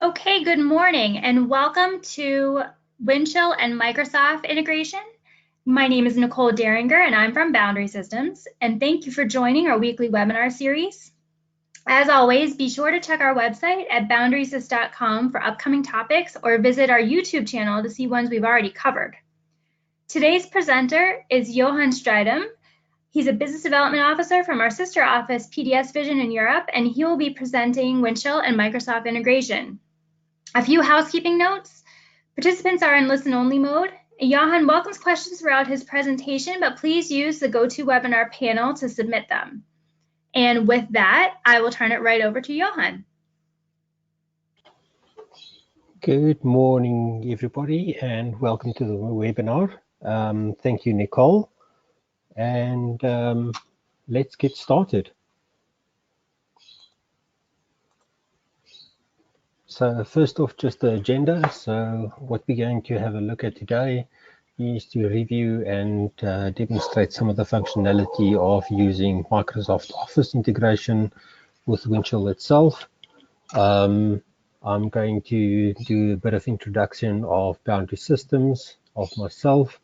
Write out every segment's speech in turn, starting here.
Okay, good morning and welcome to Windchill and Microsoft Integration. My name is Nicole Deringer and I'm from Boundary Systems, and thank you for joining our weekly webinar series. As always, be sure to check our website at boundarysys.com for upcoming topics or visit our YouTube channel to see ones we've already covered. Today's presenter is Johan Strijdom. He's a business development officer from our sister office, PDS Vision in Europe, and he will be presenting Windchill and Microsoft Integration. A few housekeeping notes. Participants are in listen-only mode. Johan welcomes questions throughout his presentation, but please use the GoToWebinar panel to submit them. And with that, I will turn it right over to Johan. Good morning, everybody, and welcome to the webinar. Thank you, Nicole. And let's get started. So first off, just the agenda. So what we're going to have a look at today is to review and demonstrate some of the functionality of using Microsoft Office integration with Windchill itself. I'm going to do a bit of introduction of Boundary Systems, of myself,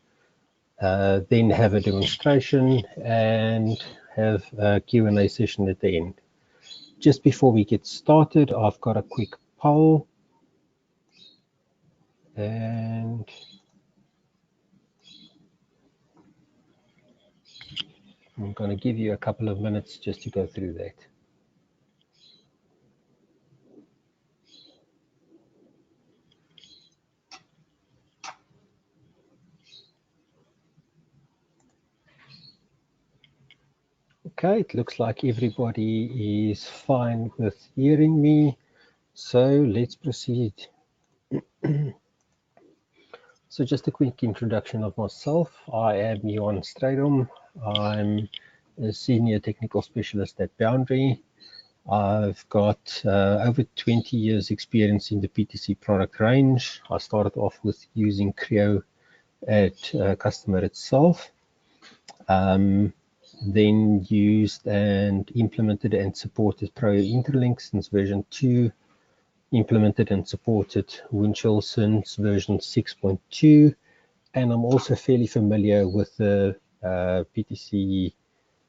then have a demonstration and have a Q&A session at the end. Just before we get started, I've got a quick poll, and I'm going to give you a couple of minutes just to go through that. Okay, it looks like everybody is fine with hearing me, so let's proceed. So just a quick introduction of myself. I am Johan Strijdom. I'm a senior technical specialist at Boundary. I've got over 20 years experience in the PTC product range. I started off with using Creo at customer itself. Then used and implemented and supported Pro Interlink since version 2, implemented and supported Windchill since version 6.2, and I'm also fairly familiar with the PTC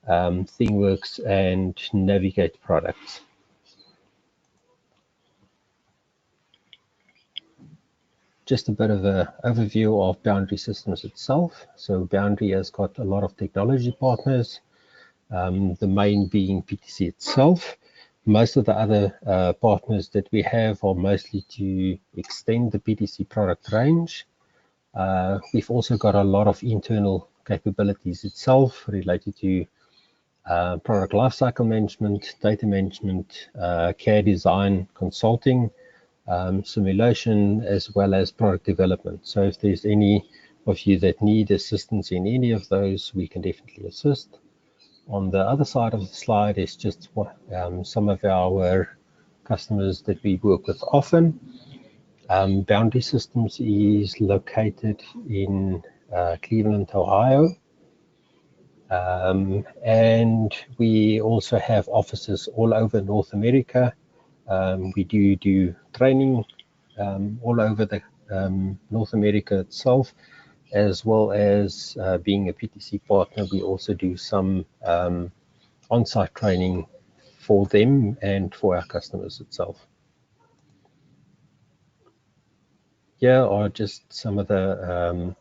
ThingWorks and Navigate products. Just a bit of an overview of Boundary Systems itself. So Boundary has got a lot of technology partners, the main being PTC itself. Most of the other partners that we have are mostly to extend the PTC product range. We've also got a lot of internal capabilities itself related to product lifecycle management, data management, CAD design, consulting, simulation, as well as product development. So if there's any of you that need assistance in any of those, we can definitely assist. On the other side of the slide is just some of our customers that we work with often. Boundary Systems is located in Cleveland, Ohio. And we also have offices all over North America. We do training all over the North America itself, as well as being a PTC partner. We also do some on-site training for them and for our customers itself. Here are just some of the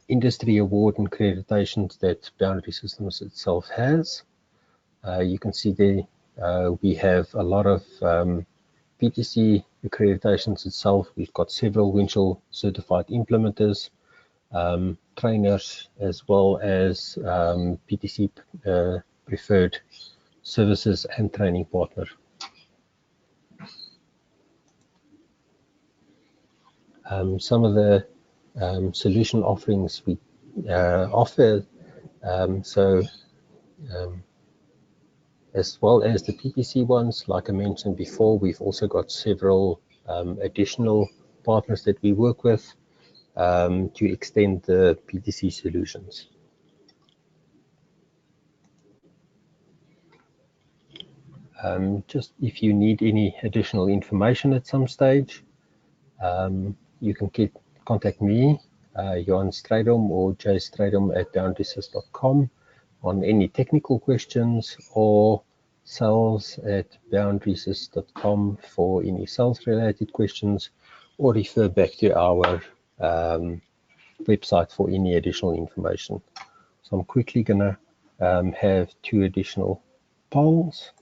industry award and accreditations that Boundary Systems itself has. You can see there we have a lot of PTC accreditations itself. We've got several Windchill certified implementers, trainers, as well as PTC preferred services and training partner. Some of the solution offerings we offer, as well as the PTC ones, like I mentioned before, we've also got several additional partners that we work with to extend the PTC solutions. Just if you need any additional information at some stage, You can contact me, Johan Strydom or jstrydom@boundarysys.com on any technical questions, or sales@boundarysys.com for any sales related questions, or refer back to our website for any additional information. So I'm quickly gonna have 2 additional polls.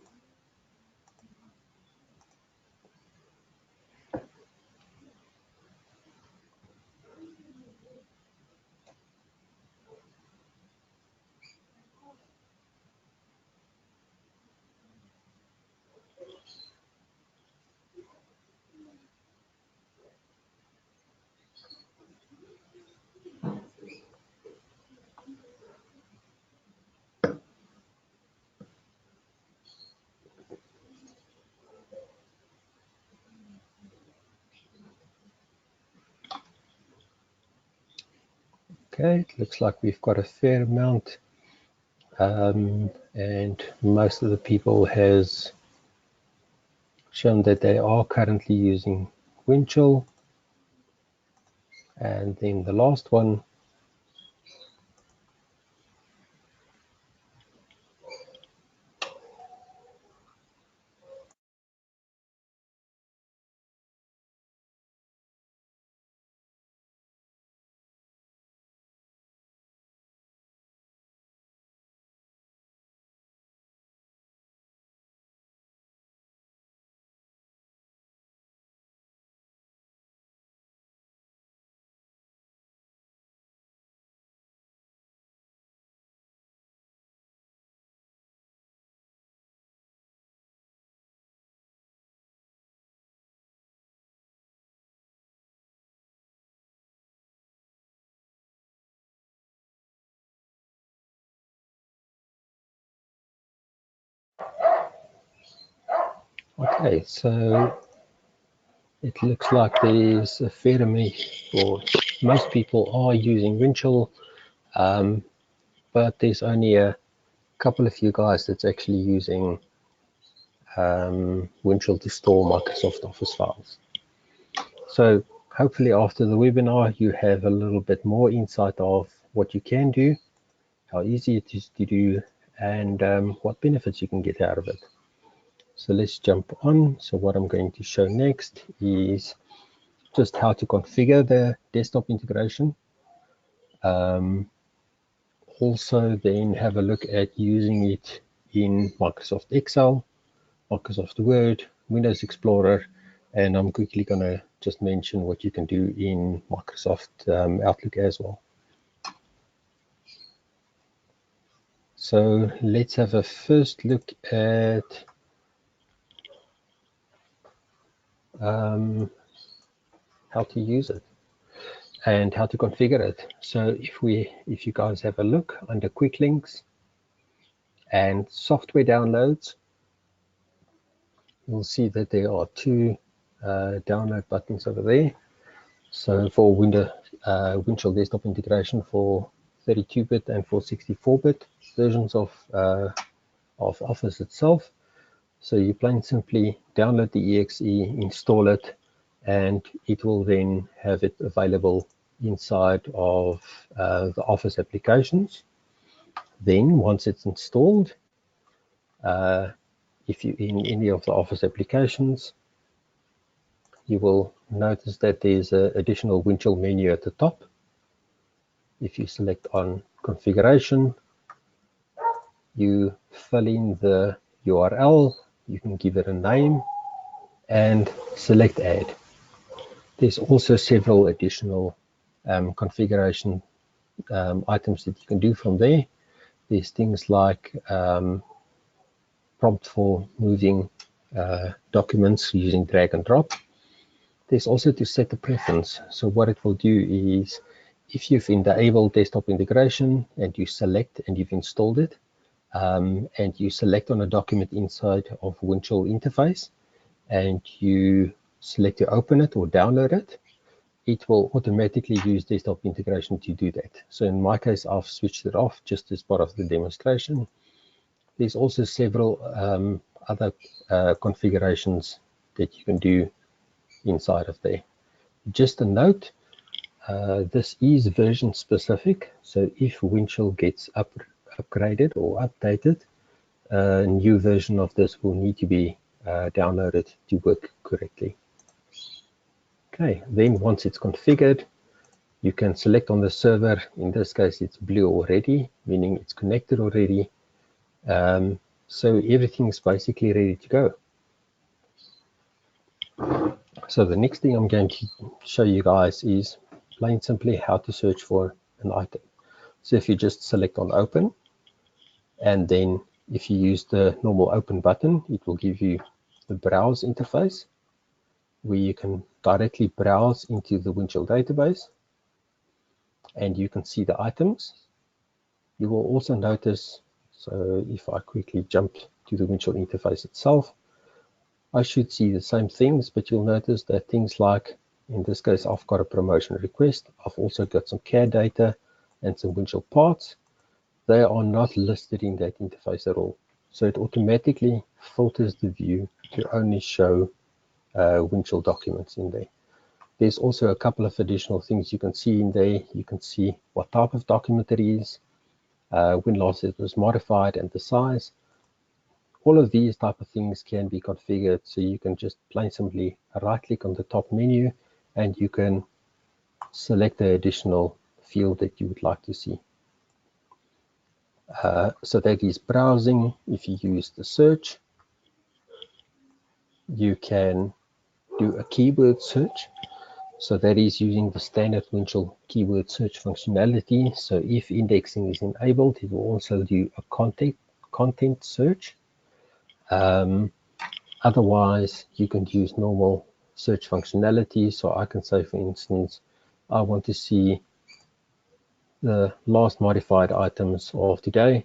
Okay, it looks like we've got a fair amount, and most of the people has shown that they are currently using Windchill. And then the last one, okay, so it looks like there's a fair amount, or most people are using Windchill, but there's only a couple of you guys that's actually using Windchill to store Microsoft Office files. So hopefully after the webinar, you have a little bit more insight of what you can do, how easy it is to do, and what benefits you can get out of it. So let's jump on. So what I'm going to show next is just how to configure the desktop integration. Also then have a look at using it in Microsoft Excel, Microsoft Word, Windows Explorer, and I'm quickly going to just mention what you can do in Microsoft Outlook as well. So let's have a first look at how to use it and how to configure it. So if you guys have a look under quick links and software downloads, you'll see that there are 2 download buttons over there. So for Windchill desktop integration for 32-bit and for 64-bit versions of Office itself. So you plain and simply download the exe, install it, and it will then have it available inside of the Office applications. Then once it's installed, if you in any of the Office applications, you will notice that there's an additional Windchill menu at the top. If you select on configuration, you fill in the URL, you can give it a name and select add. There's also several additional configuration items that you can do from there. There's things like prompt for moving documents using drag and drop. There's also to set the preference. So what it will do is, if you've enabled desktop integration and you select and you've installed it, and you select on a document inside of Windchill interface, and you select to open it or download it, it will automatically use desktop integration to do that. So in my case, I've switched it off just as part of the demonstration. There's also several other configurations that you can do inside of there. Just a note, this is version specific, so if Windchill gets upgraded or updated, a new version of this will need to be downloaded to work correctly. Okay, then once it's configured, you can select on the server. In this case, it's blue already, meaning it's connected already. So everything is basically ready to go. So the next thing I'm going to show you guys is plain simply how to search for an item. So if you just select on open, and then if you use the normal open button, it will give you the browse interface where you can directly browse into the Windchill database and you can see the items. You will also notice, so if I quickly jump to the Windchill interface itself, I should see the same things, but you'll notice that things like, in this case, I've got a promotion request. I've also got some CAD data and some Windchill parts. They are not listed in that interface at all. So it automatically filters the view to only show Windchill documents in there. There's also a couple of additional things you can see in there. You can see what type of document it is, when last it was modified, and the size. All of these type of things can be configured, so you can just plain simply right click on the top menu and you can select the additional field that you would like to see. So that is browsing. If you use the search, you can do a keyword search. So that is using the standard Windchill keyword search functionality. So if indexing is enabled, it will also do a content search. Otherwise, you can use normal search functionality. So I can say, for instance, I want to see the last modified items of today,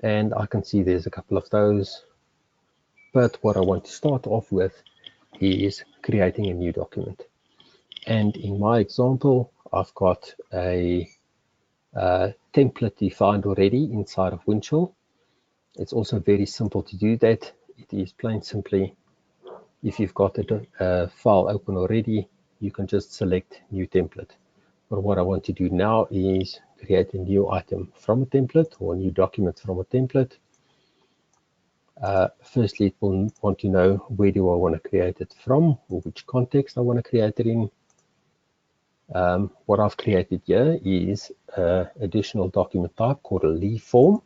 and I can see there's a couple of those. But what I want to start off with is creating a new document. And in my example, I've got a template defined already inside of Windchill. It's also very simple to do that. It is plain simply, if you've got a file open already, you can just select new template. But what I want to do now is create a new item from a template or a new document from a template. Firstly, it will want to know where do I want to create it from, or which context I want to create it in. What I've created here is an additional document type called a leaf form.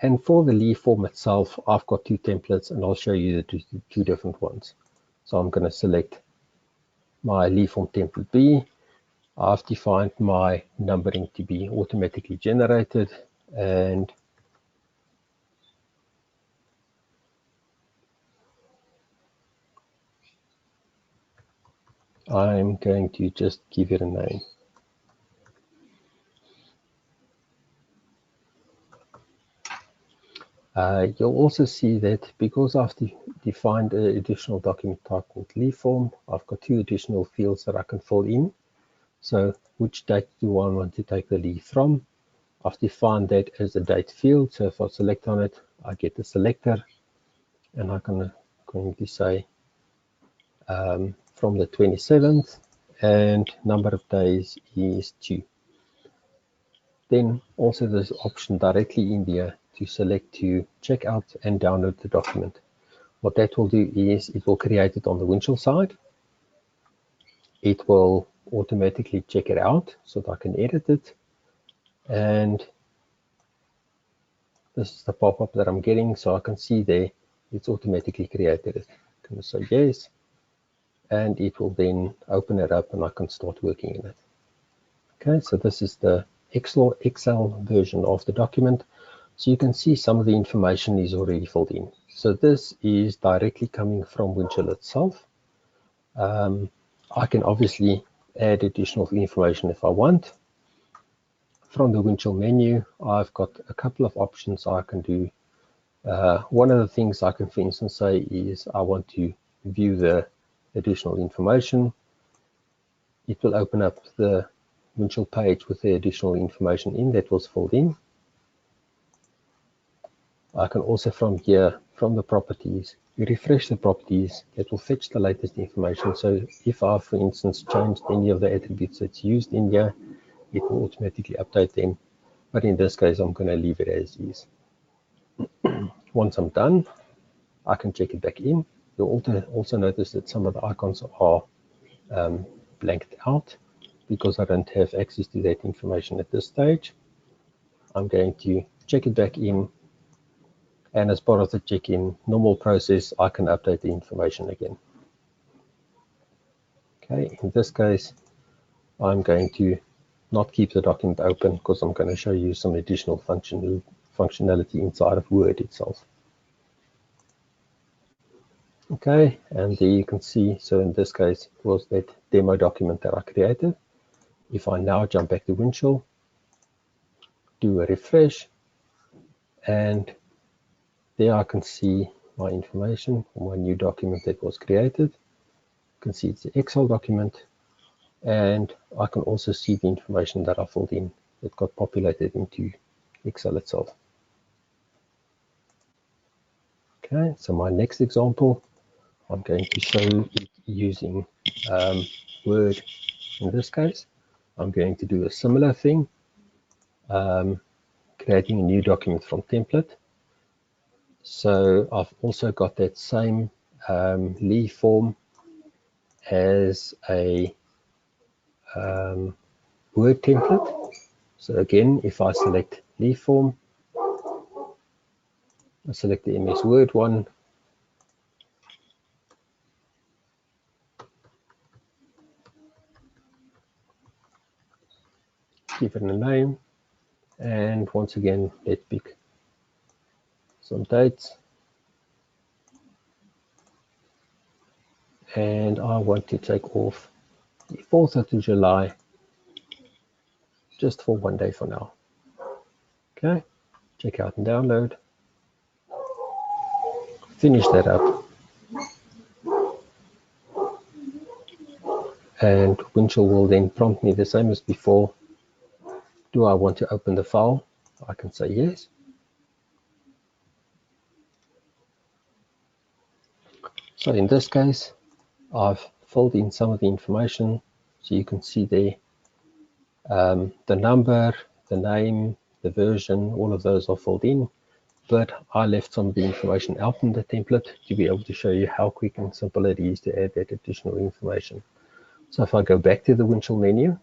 And for the leaf form itself, I've got two templates, and I'll show you the two different ones. So I'm going to select my leaf form template B. I've defined my numbering to be automatically generated, and I'm going to just give it a name. You'll also see that because I've defined an additional document type called leaf form, I've got two additional fields that I can fill in. So which date do I want to take the leaf from? I've defined that as a date field. So if I select on it, I get the selector, and I'm going to say from the 27th, and number of days is 2. Then also there's option directly in there to select to check out and download the document. What that will do is it will create it on the Windchill side. It will automatically check it out so that I can edit it. And this is the pop-up that I'm getting, so I can see there it's automatically created it. I'm going to say yes, and it will then open it up and I can start working in it. Okay, so this is the Excel version of the document. So you can see some of the information is already filled in. So this is directly coming from Windchill itself. I can obviously add additional information if I want. From the Windchill menu, I've got a couple of options I can do. One of the things I can, for instance, say is I want to view the additional information. It will open up the Windchill page with the additional information in that was filled in. I can also from here, from the properties, You refresh the properties, it will fetch the latest information. So if I, for instance, changed any of the attributes that's used in here, it will automatically update them. But in this case, I'm going to leave it as is. Once I'm done, I can check it back in. You'll also notice that some of the icons are blanked out because I don't have access to that information at this stage. I'm going to check it back in, and as part of the check-in normal process, I can update the information again. Okay, in this case, I'm going to not keep the document open because I'm going to show you some additional functionality inside of Word itself. Okay, and there you can see, so in this case, it was that demo document that I created. If I now jump back to Windchill, do a refresh, and there I can see my information, my new document that was created. You can see it's the Excel document, and I can also see the information that I filled in that got populated into Excel itself. Okay, so my next example, I'm going to show it using Word. In this case, I'm going to do a similar thing, creating a new document from template. So I've also got that same leave form as a Word template. So again, if I select leave form, I select the MS Word one, give it a name, and once again, let's pick some dates. And I want to take off the 4th of July just for one day for now. Okay, check out and download. Finish that up. And Windchill will then prompt me the same as before. Do I want to open the file? I can say yes. So in this case, I've filled in some of the information. So you can see there the number, the name, the version, all of those are filled in. But I left some of the information out in the template to be able to show you how quick and simple it is to add that additional information. So if I go back to the Windchill menu,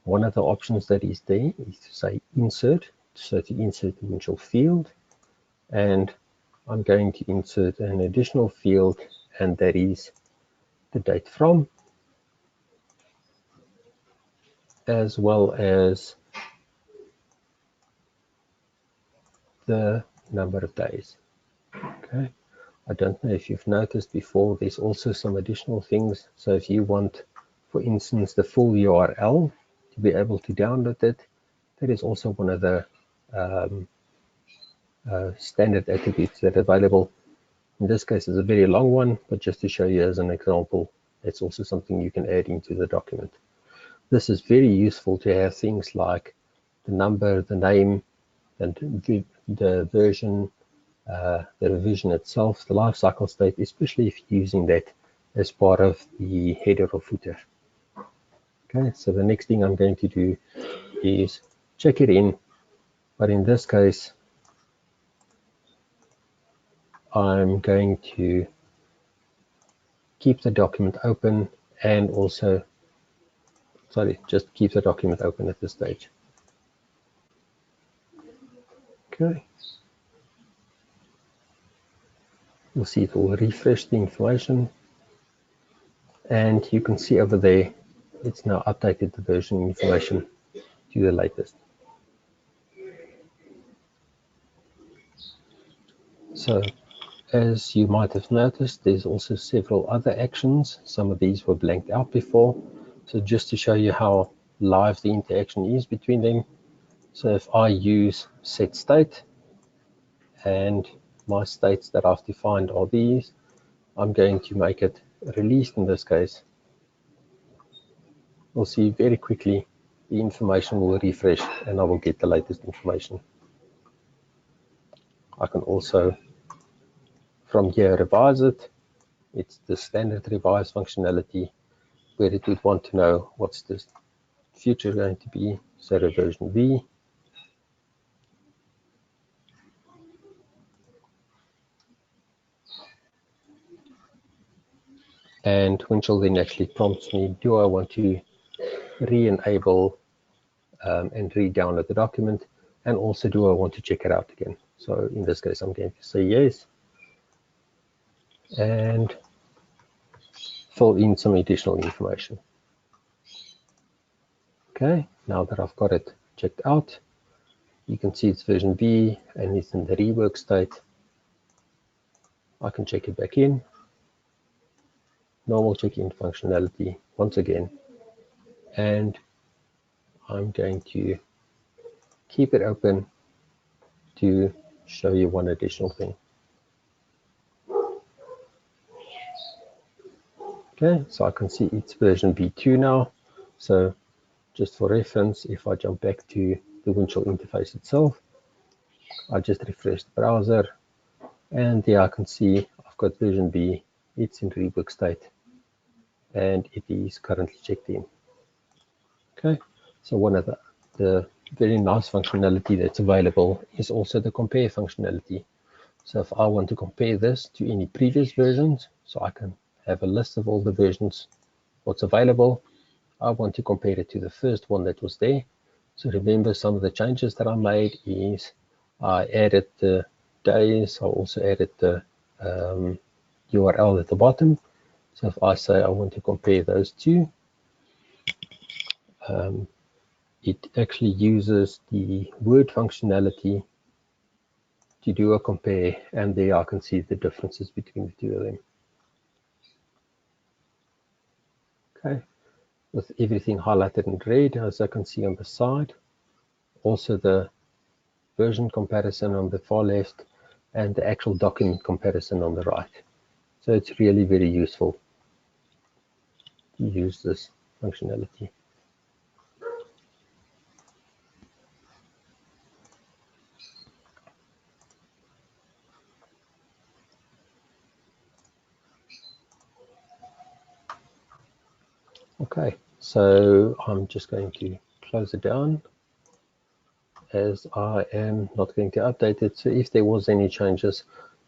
one of the options that is there is to say insert. So to insert the Windchill field, and I'm going to insert an additional field, and that is the date from, as well as the number of days. Okay, I don't know if you've noticed before, there's also some additional things. So if you want, for instance, the full URL to be able to download it, that is also one of the standard attributes that are available. In this case, it's a very long one, but just to show you as an example, it's also something you can add into the document. This is very useful to have things like the number, the name, and the version, the revision itself, the lifecycle state, especially if you're using that as part of the header or footer. Okay, so the next thing I'm going to do is check it in, but in this case, I'm going to keep the document open and also, just keep the document open at this stage. Okay. You'll see it will refresh the information, and you can see over there, it's now updated the version information to the latest. So as you might have noticed, there's also several other actions. Some of these were blanked out before. So just to show you how live the interaction is between them. So if I use set state, and my states that I've defined are these, I'm going to make it released in this case. We'll see very quickly the information will refresh and I will get the latest information. I can also from here revise it. It's the standard revise functionality where it would want to know what's the future going to be. So version V. And Windchill then actually prompts me, do I want to re-enable and re-download the document, and also do I want to check it out again? So in this case, I'm going to say yes, and fill in some additional information. Okay, now that I've got it checked out, you can see it's version B and it's in the rework state. I can check it back in. Normal check-in functionality once again, and I'm going to keep it open to show you one additional thing. Okay, so I can see it's version V2 now. So just for reference, if I jump back to the Windchill interface itself, I just refresh the browser, and there I can see I've got version B, it's in rework state, and it is currently checked in. Okay, so one of the very nice functionality that's available is also the compare functionality. So if I want to compare this to any previous versions, so I can have a list of all the versions, what's available. I want to compare it to the first one that was there. So remember, some of the changes that I made is I added the days, I also added the URL at the bottom. So if I say I want to compare those two, it actually uses the Word functionality to do a compare, and there I can see the differences between the two of them. Okay, with everything highlighted in red, as I can see on the side. Also the version comparison on the far left and the actual document comparison on the right. So it's really very useful to use this functionality. Okay, so I'm just going to close it down, as I am not going to update it. So if there was any changes,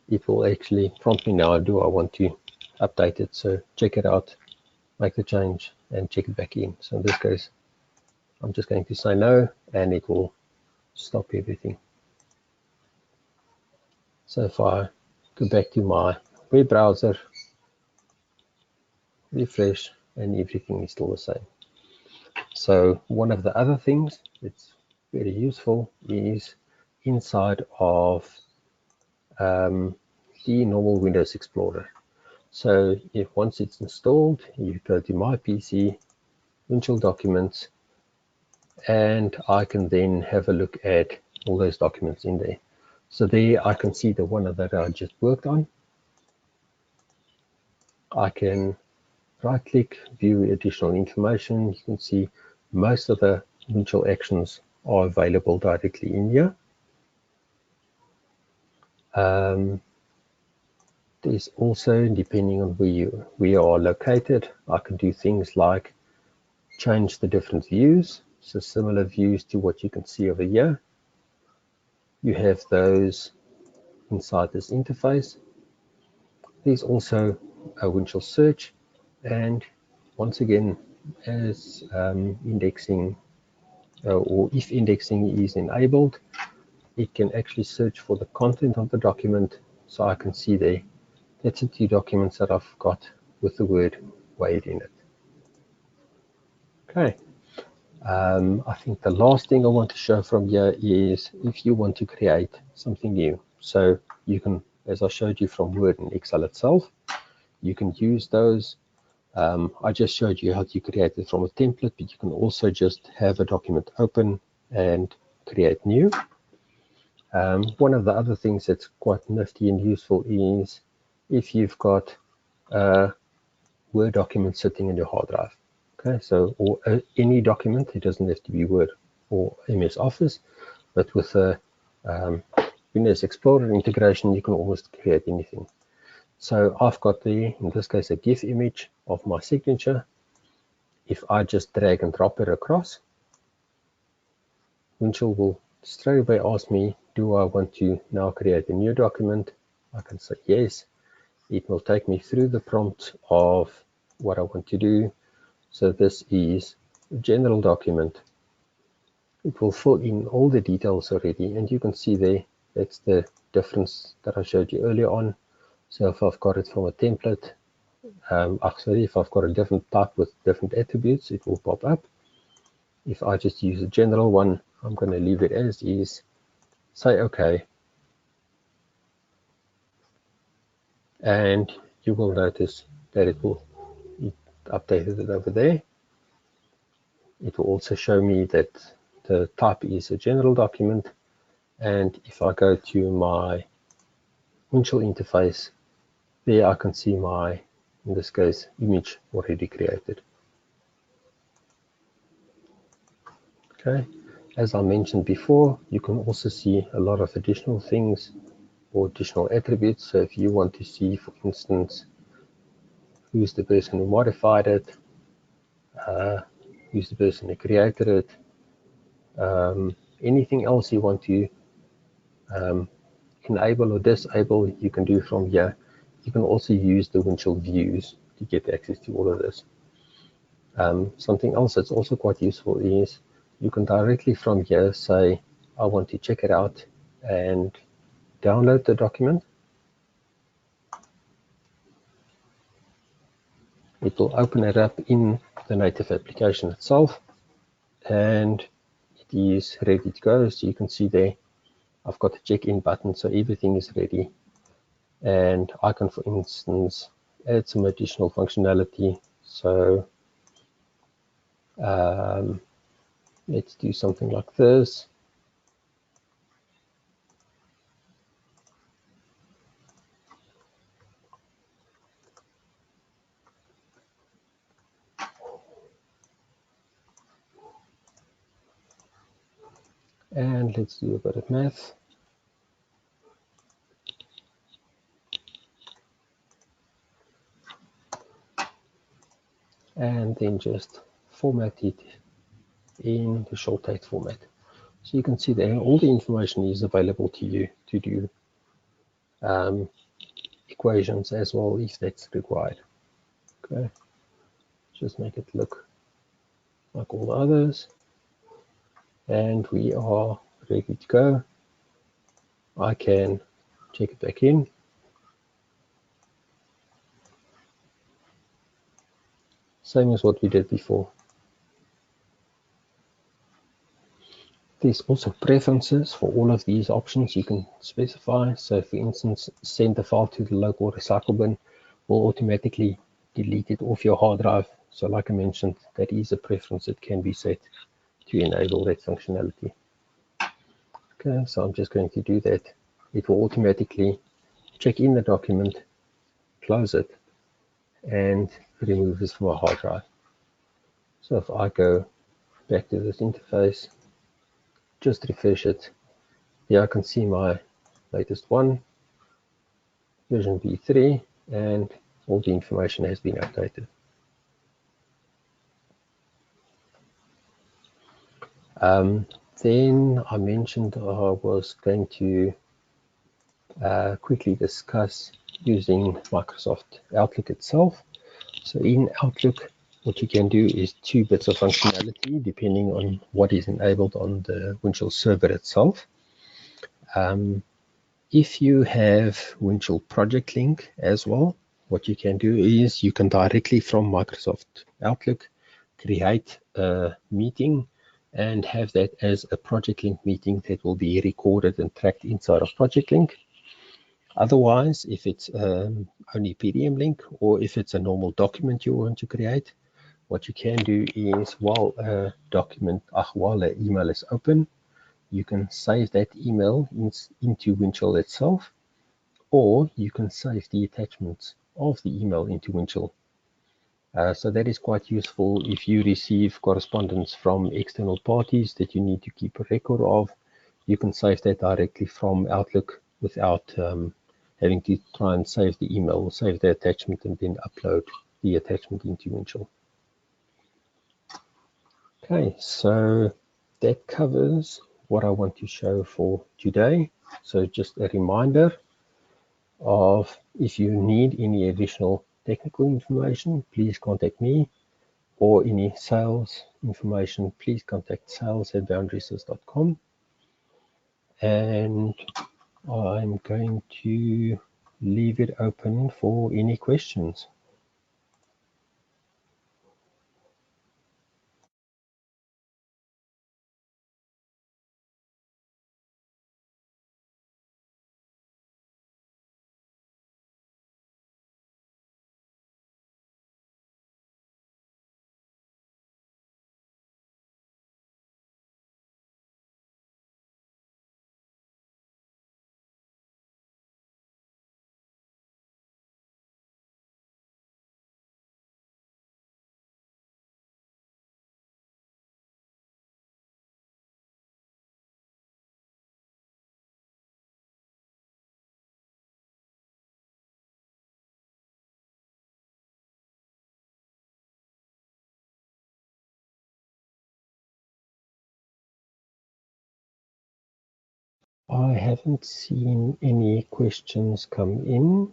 it will actually prompt me now, do I want to update it? So check it out, make the change, and check it back in. So in this case, I'm just going to say no, and it will stop everything. So if I go back to my web browser, refresh, and everything is still the same. So one of the other things that's very useful is inside of the normal Windows Explorer. So if once it's installed, you go to My PC, Windchill Documents, and I can then have a look at all those documents in there. So there I can see the one that I just worked on. I can right click, view additional information. You can see most of the Windchill actions are available directly in here. There's also, depending on where you are located, I can do things like change the different views. So similar views to what you can see over here. You have those inside this interface. There's also a Windchill search, and once again, as indexing or if indexing is enabled, it can actually search for the content of the document. So I can see there, that's the two documents that I've got with the word Wade in it. Okay. I think the last thing I want to show from here is if you want to create something new. So you can, as I showed you from Word and Excel itself, you can use those. I just showed you how to create it from a template, but you can also just have a document open and create new. One of the other things that's quite nifty and useful is if you've got a Word document sitting in your hard drive. Okay, so or any document, it doesn't have to be Word or MS Office, but with a Windows Explorer integration, you can almost create anything. So I've got the, in this case, a GIF image of my signature. If I just drag and drop it across, Windchill will straight away ask me, do I want to now create a new document? I can say yes. It will take me through the prompt of what I want to do. So this is a general document. It will fill in all the details already, and you can see there, that's the difference that I showed you earlier on. So if I've got it from a template, actually if I've got a different type with different attributes, it will pop up. If I just use a general one, I'm going to leave it as is, say OK, and you will notice that it updated it over there. It will also show me that the type is a general document, and if I go to my Windchill interface, there I can see my, in this case, image already created. Okay, as I mentioned before, you can also see a lot of additional things or additional attributes. So if you want to see, for instance, who's the person who modified it, who's the person who created it, anything else you want to enable or disable, you can do from here. You can also use the Windchill views to get access to all of this. Something else that's also quite useful is you can directly from here say, I want to check it out and download the document. It will open it up in the native application itself, and it is ready to go. So you can see there, I've got the check-in button, so everything is ready. And I can, for instance, add some additional functionality. So let's do something like this. And let's do a bit of math. And then just format it in the short text format. So you can see there, all the information is available to you to do equations as well if that's required. Okay, just make it look like all the others. And we are ready to go. I can check it back in. Same as what we did before. There's also preferences for all of these options you can specify. So for instance, send the file to the local recycle bin will automatically delete it off your hard drive. So like I mentioned, that is a preference that can be set to enable that functionality. Okay, so I'm just going to do that. It will automatically check in the document, close it, and remove this from my hard drive. So if I go back to this interface, just refresh it, here I can see my latest one, version v3, and all the information has been updated. Then I mentioned I was going to quickly discuss using Microsoft Outlook itself. So in Outlook, what you can do is 2 bits of functionality depending on what is enabled on the Windchill server itself. If you have Windchill Project Link as well, what you can do is you can directly from Microsoft Outlook create a meeting and have that as a Project Link meeting that will be recorded and tracked inside of Project Link. Otherwise, if it's only PDM link or if it's a normal document you want to create, what you can do is while an email is open, you can save that email into Windchill itself, or you can save the attachments of the email into Windchill. So that is quite useful if you receive correspondence from external parties that you need to keep a record of. You can save that directly from Outlook without having to try and save the email or save the attachment and then upload the attachment into Windchill. Okay, so that covers what I want to show for today. So just a reminder of, if you need any additional technical information, please contact me, or any sales information, please contact sales@boundarysys.com. And I'm going to leave it open for any questions. I haven't seen any questions come in.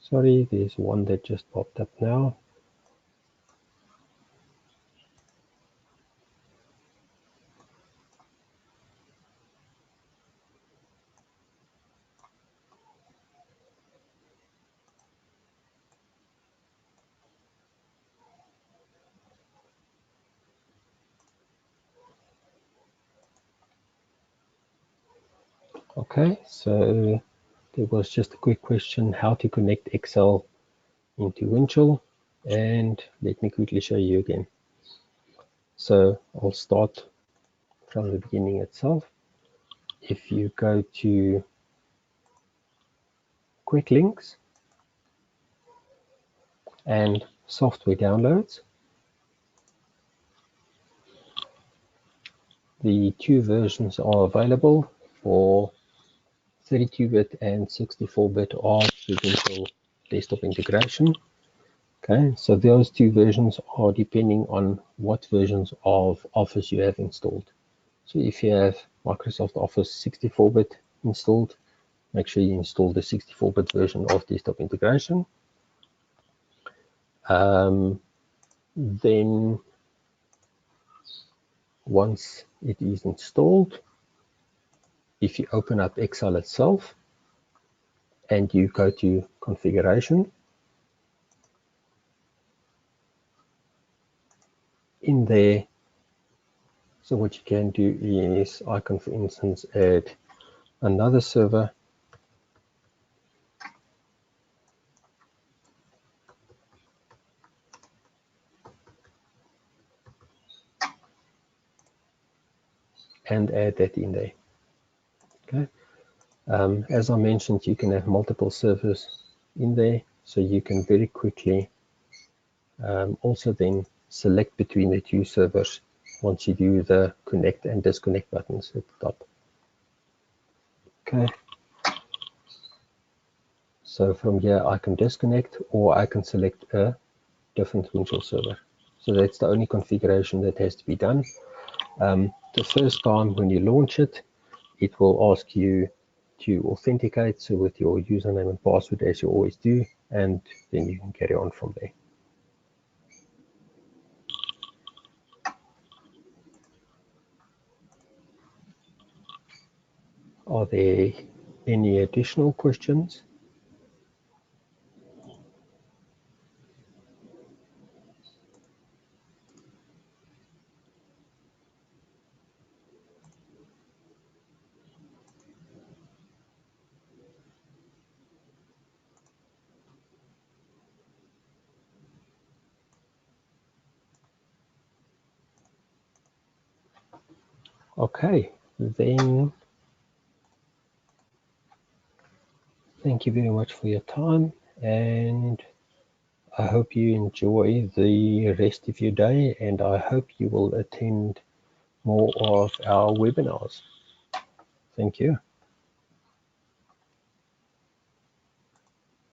Sorry, there's one that just popped up now. Okay, so there was just a quick question, how to connect Excel into Windchill, and let me quickly show you again. So I'll start from the beginning itself. If you go to quick links and software downloads, the two versions are available for 32-bit and 64-bit of the Windchill desktop integration. Okay, so those two versions are depending on what versions of Office you have installed. So if you have Microsoft Office 64-bit installed, make sure you install the 64-bit version of desktop integration. Then once it is installed, if you open up Excel itself and you go to configuration, in there, so what you can do is, I can, for instance, add another server, and add that in there. Okay. As I mentioned, you can have multiple servers in there, so you can very quickly also then select between the two servers once you do the connect and disconnect buttons at the top. Okay. So from here, I can disconnect, or I can select a different Windchill server. So that's the only configuration that has to be done. The first time when you launch it, it will ask you to authenticate, so with your username and password, as you always do, and then you can carry on from there. Are there any additional questions? Okay, then thank you very much for your time, and I hope you enjoy the rest of your day, and I hope you will attend more of our webinars. Thank you.